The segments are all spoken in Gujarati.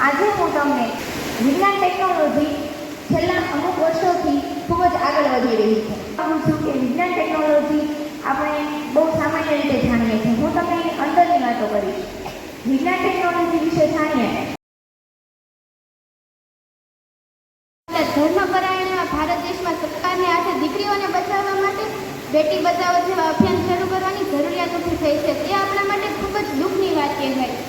આજે હું તમને વિજ્ઞાન ટેકનોલોજી છેલ્લા અમુક વર્ષોથી ખૂબ જ આગળ વધી રહી છે. કહું છું કે વિજ્ઞાન ટેકનોલોજી આપણે બહુ સામાન્ય રીતે જાણીએ છીએ. હું તમને એની અંદરની વાતો કરીશ. વિજ્ઞાન ટેકનોલોજી વિશે જાણીએ. ધર્મપરાયણ ભારત દેશમાં સરકારને આજે દીકરીઓને બચાવવા માટે બેટી બચાવો જેવા અભિયાન શરૂ કરવાની જરૂરિયાત ઊભી થઈ છે. તે આપણા માટે ખૂબ જ દુઃખની વાત કહેવાય.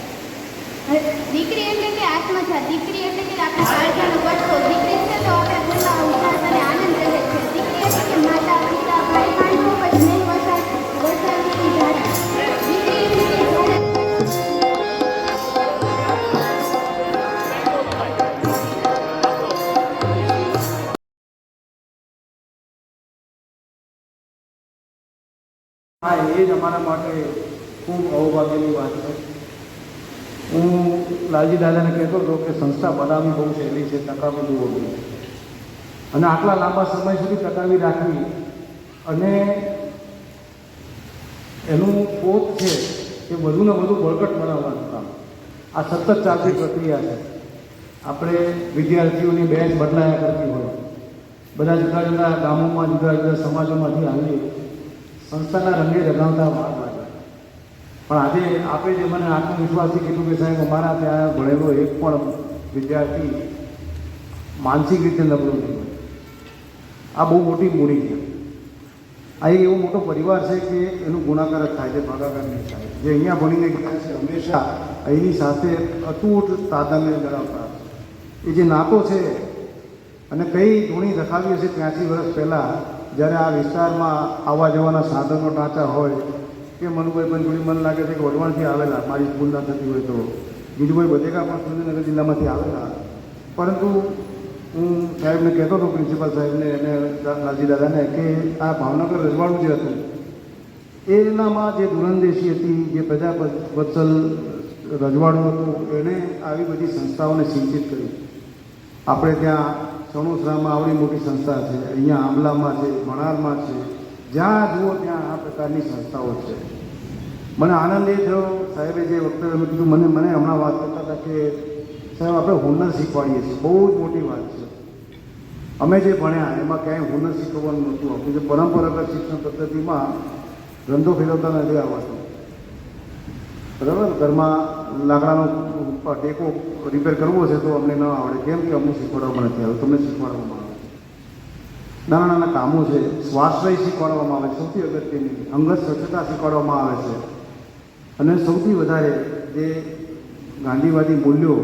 દીકરી એટલે કે આત્મજા, દીકરી એટલે કે આપણા કાળજાનો કટકો. દીકરી છે તો આપણા ઘરમાં ઉલ્લાસ અને આનંદ રહે છે. દીકરી એટલે કે માતા, પિતા, ભાઈ, બહેનો પર સ્નેહ વરસાવની ધારા. દીકરી એટલે કે હા, એ જ અમારા માટે ખૂબ અવભાગ્યની વાત છે. હું લાલજી દાદાને કહેતો હતો કે સંસ્થા બનાવવી બહુ સહેલી છે, ટકા બધું હોવું. અને આટલા લાંબા સમય સુધી ટકાવી રાખવી અને એનું પોત છે એ વધુને વધુ બળકટ બનાવવાનું કામ આ સતત ચાલતી પ્રક્રિયા છે. આપણે વિદ્યાર્થીઓની બેચ બદલાયા કરતી હોય, બધા જુદા જુદા ગામોમાં જુદા જુદા સમાજોમાંથી આવીએ, સંસ્થાના રંગે રંગાવતા વાર લાગે. પણ આજે આપે જે મને આત્મવિશ્વાસથી કીધું કે સાહેબ અમારા ત્યાં ભણેલો એક પણ વિદ્યાર્થી માનસિક રીતે નબળો નહીં હોય, આ બહુ મોટી મૂડી છે. આ એક એવો મોટો પરિવાર છે કે એનું ગુણાકાર જ થાય છે, ભાગાકાર નહીં થાય. જે અહીંયા ભણીને ગયા છે હંમેશા અહીંની સાથે અતૂટ તાદામ્ય ધરાવતા એ જે નાતો છે અને કઈ ધૂણી રખાવી હશે 83 વર્ષ પહેલાં, જ્યારે આ વિસ્તારમાં આવવા જવાના સાધનો ટાંચા હોય કે મનુભાઈ પંચોળી મને લાગે છે કે વઢવાણથી આવેલા, મારી સ્કૂલ ના થતી હોય તો ગીજુભાઈ બધેકા પણ સુરેન્દ્રનગર જિલ્લામાંથી આવેલા. પરંતુ હું સાહેબને કહેતો હતો, પ્રિન્સિપાલ સાહેબને અને લાલજી દાદાને, કે આ ભાવનગર રજવાડું જે હતું એનામાં જે દૂરંદેશી હતી, જે પ્રજાવત્સલ રજવાડું હતું, એને આવી બધી સંસ્થાઓને સિંચિત કરી. આપણે ત્યાં સણોસરામાં આવડી મોટી સંસ્થા છે, અહીંયા આંબલામાં છે, મણારમાં છે, જ્યાં જુઓ ત્યાં આ પ્રકારની સંસ્થાઓ છે. મને આનંદ એ થયો સાહેબે જે વખતે મેં કીધું, મને હમણાં વાત કરતા હતા કે સાહેબ આપણે હુનર શીખવાડીએ છીએ, બહુ જ મોટી વાત છે. અમે જે ભણ્યા એમાં ક્યાંય હુનર શીખવવાનું નહોતું આપણું. જે પરંપરાગત શિક્ષણ પદ્ધતિમાં ધંધો ફેરવતા નથી આવતો, બરાબર. ઘરમાં લાકડાનો ટેકો રિપેર કરવો છે તો અમને ન આવડે, કેમ કે અમને શીખવાડવામાં નથી આવ્યું, તમને શીખવાડવામાં આવે છે. નાના નાના કામો છે, સ્વાશ્રય શીખવાડવામાં આવે છે, સૌથી અગત્યની અંગત સ્વચ્છતા શીખવાડવામાં આવે છે. અને સૌથી વધારે જે ગાંધીવાદી મૂલ્યો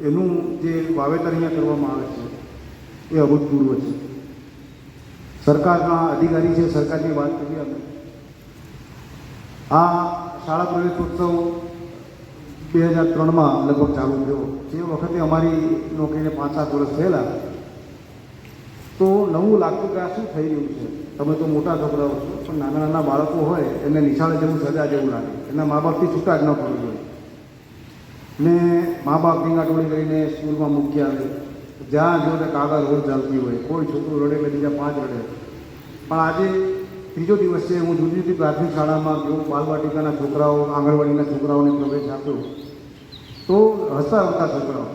એનું જે વાવેતર અહીંયા કરવામાં આવે છે એ અભૂતપૂર્વ છે. સરકારના અધિકારી છે, સરકારની વાત કરીએ અમે, આ શાળા પ્રવેશોત્સવ 2003માં લગભગ ચાલુ થયો. જે વખતે અમારી નોકરીને 5-7 વર્ષ થયેલા, તો નવું લાગતું કે આ શું થઈ રહ્યું છે. તમે તો મોટા છોકરાઓ છો, પણ નાના નાના બાળકો હોય એને નિશાળે જેવું સજા જેવું લાગે. એના મા બાપથી છૂટા જ ન પડવું જોઈએ. ને મા બાપ ટીંગાટોળી કરીને સ્કૂલમાં મૂકી આવે, જ્યાં જો તે કાગળ રોજ ચાલતી હોય, કોઈ છોકરું રડે એટલે બીજા 5 રડે. પણ આજે ત્રીજો દિવસ છે, હું જુદી જુદી પ્રાથમિક શાળામાં ગયો, બાલવાટિકાના છોકરાઓ, આંગણવાડીના છોકરાઓને પ્રવેશ આપ્યો, તો હસતા હસતા છોકરાઓ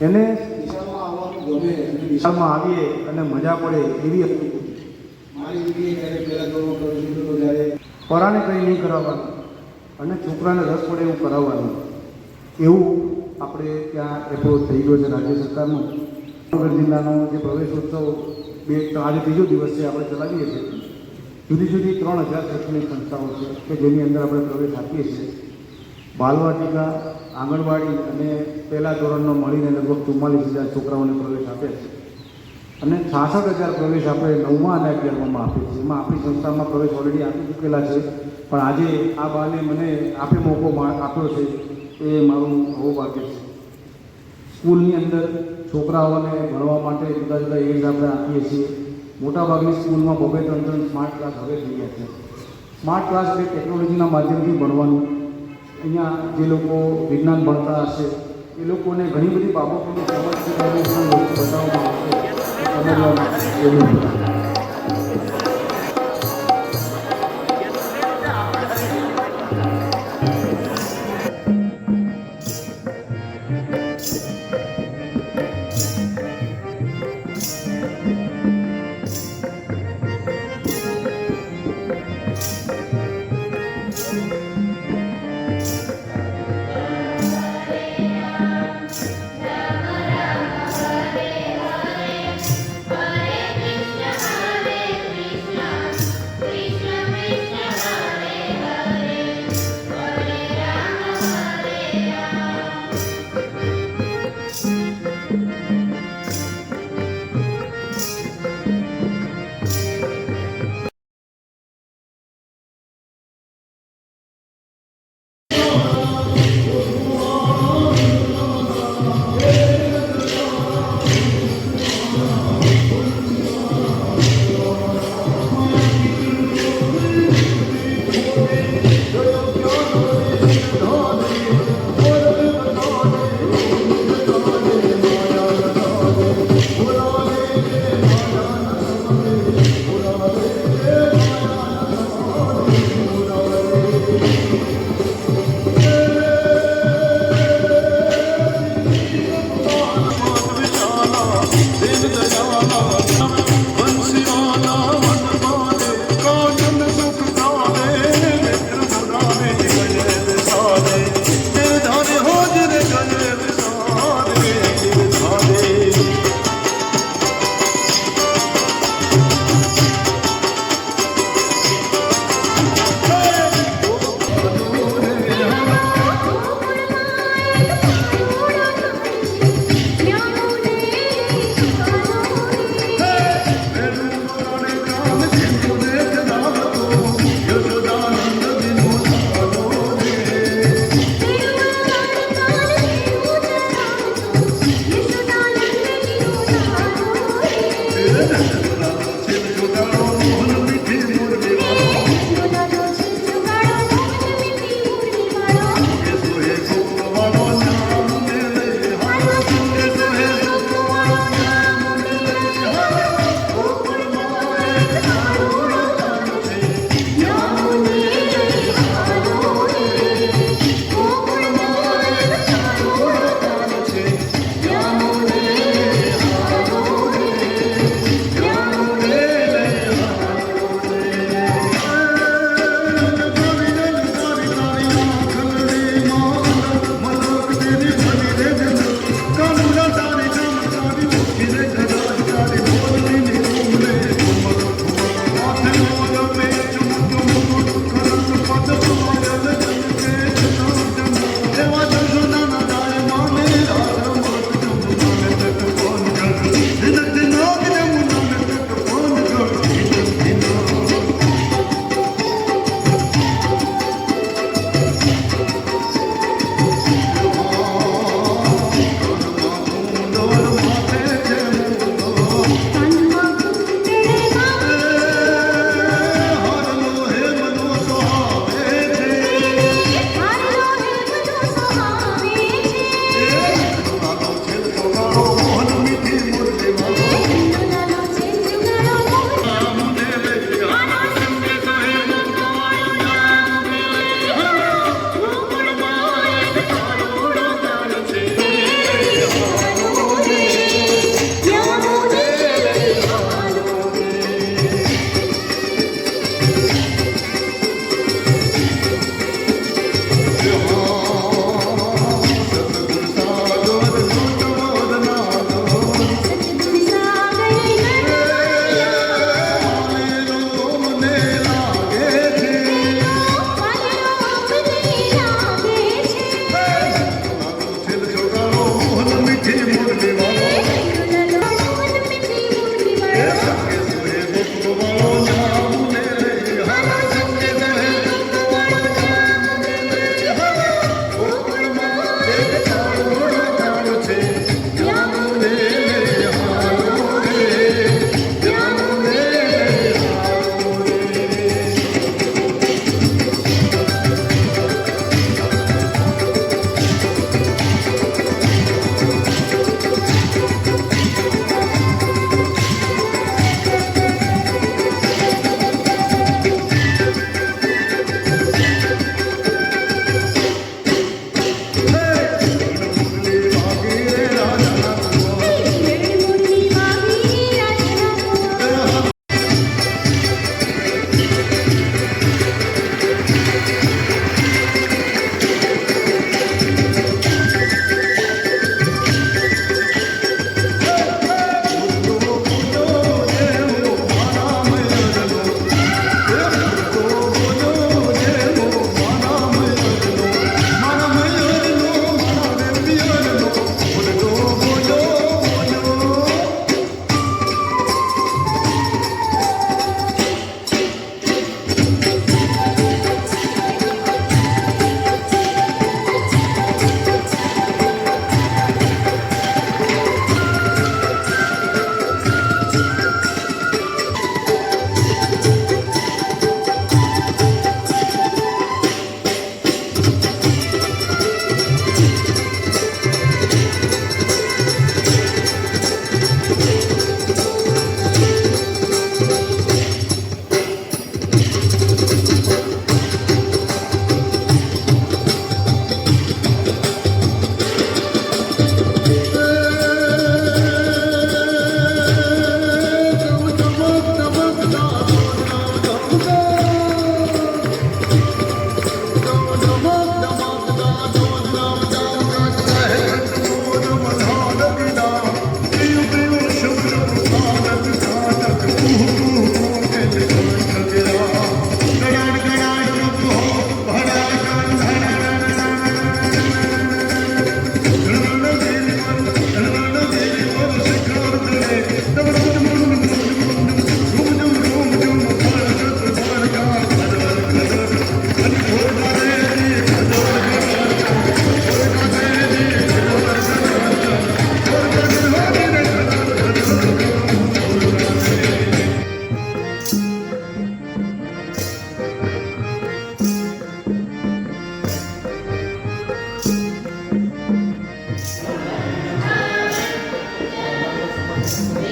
એને નિશાળમાં આવવાનું ગમે, નિશાળમાં આવીએ અને મજા પડે એવી હતી. મારી દીકરીએ જ્યારે પહેલાં ધોરણમાં પ્રવેશ લીધો તો જ્યારે પરાણે કંઈ નહીં કરાવવાનું અને છોકરાને રસ પડે એવું કરાવવાનું, એવું આપણે ત્યાં એપ્રોચ થઈ ગયો છે રાજ્ય સરકારનો. ભાવનગર જિલ્લાનો જે પ્રવેશોત્સવ આજે ત્રીજો દિવસ છે, આપણે ચલાવીએ છીએ. જુદી જુદી 3000 શૈક્ષણિક સંસ્થાઓ છે કે જેની અંદર આપણે પ્રવેશ આપીએ છીએ. બાલવાટિકા, આંગણવાડી અને પહેલા ધોરણનો મળીને લગભગ 44000 છોકરાઓને પ્રવેશ આપે છે. અને 66,000 પ્રવેશ આપણે 9મા અને 11માં આપીએ છીએ. એમાં આપણી સંસ્થામાં પ્રવેશ ઓલરેડી આપી ચૂકેલા છે, પણ આજે આ બાને મને આપે મોકો આપ્યો છે એ મારું સૌભાગ્ય છે. સ્કૂલની અંદર છોકરાઓને ભણવા માટે જુદા જુદા એડ્સ આપણે આપીએ છીએ. મોટાભાગની સ્કૂલમાં 2-3 સ્માર્ટ ક્લાસ હવે થઈ ગયા છે. સ્માર્ટ ક્લાસ એટલે ટેકનોલોજીના માધ્યમથી ભણવાનું. અહીંયા જે લોકો વિજ્ઞાન ભણતા હશે એ લોકોને ઘણી બધી બાબતોની સમજ બતાવવામાં આવશે, સમજવામાં એવું.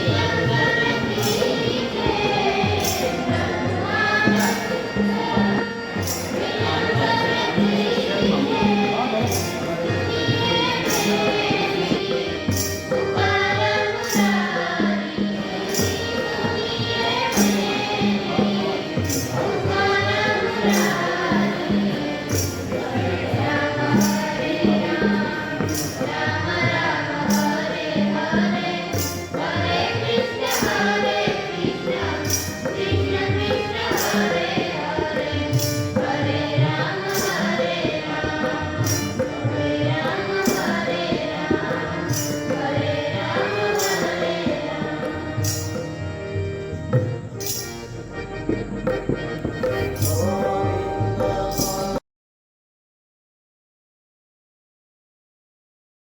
છે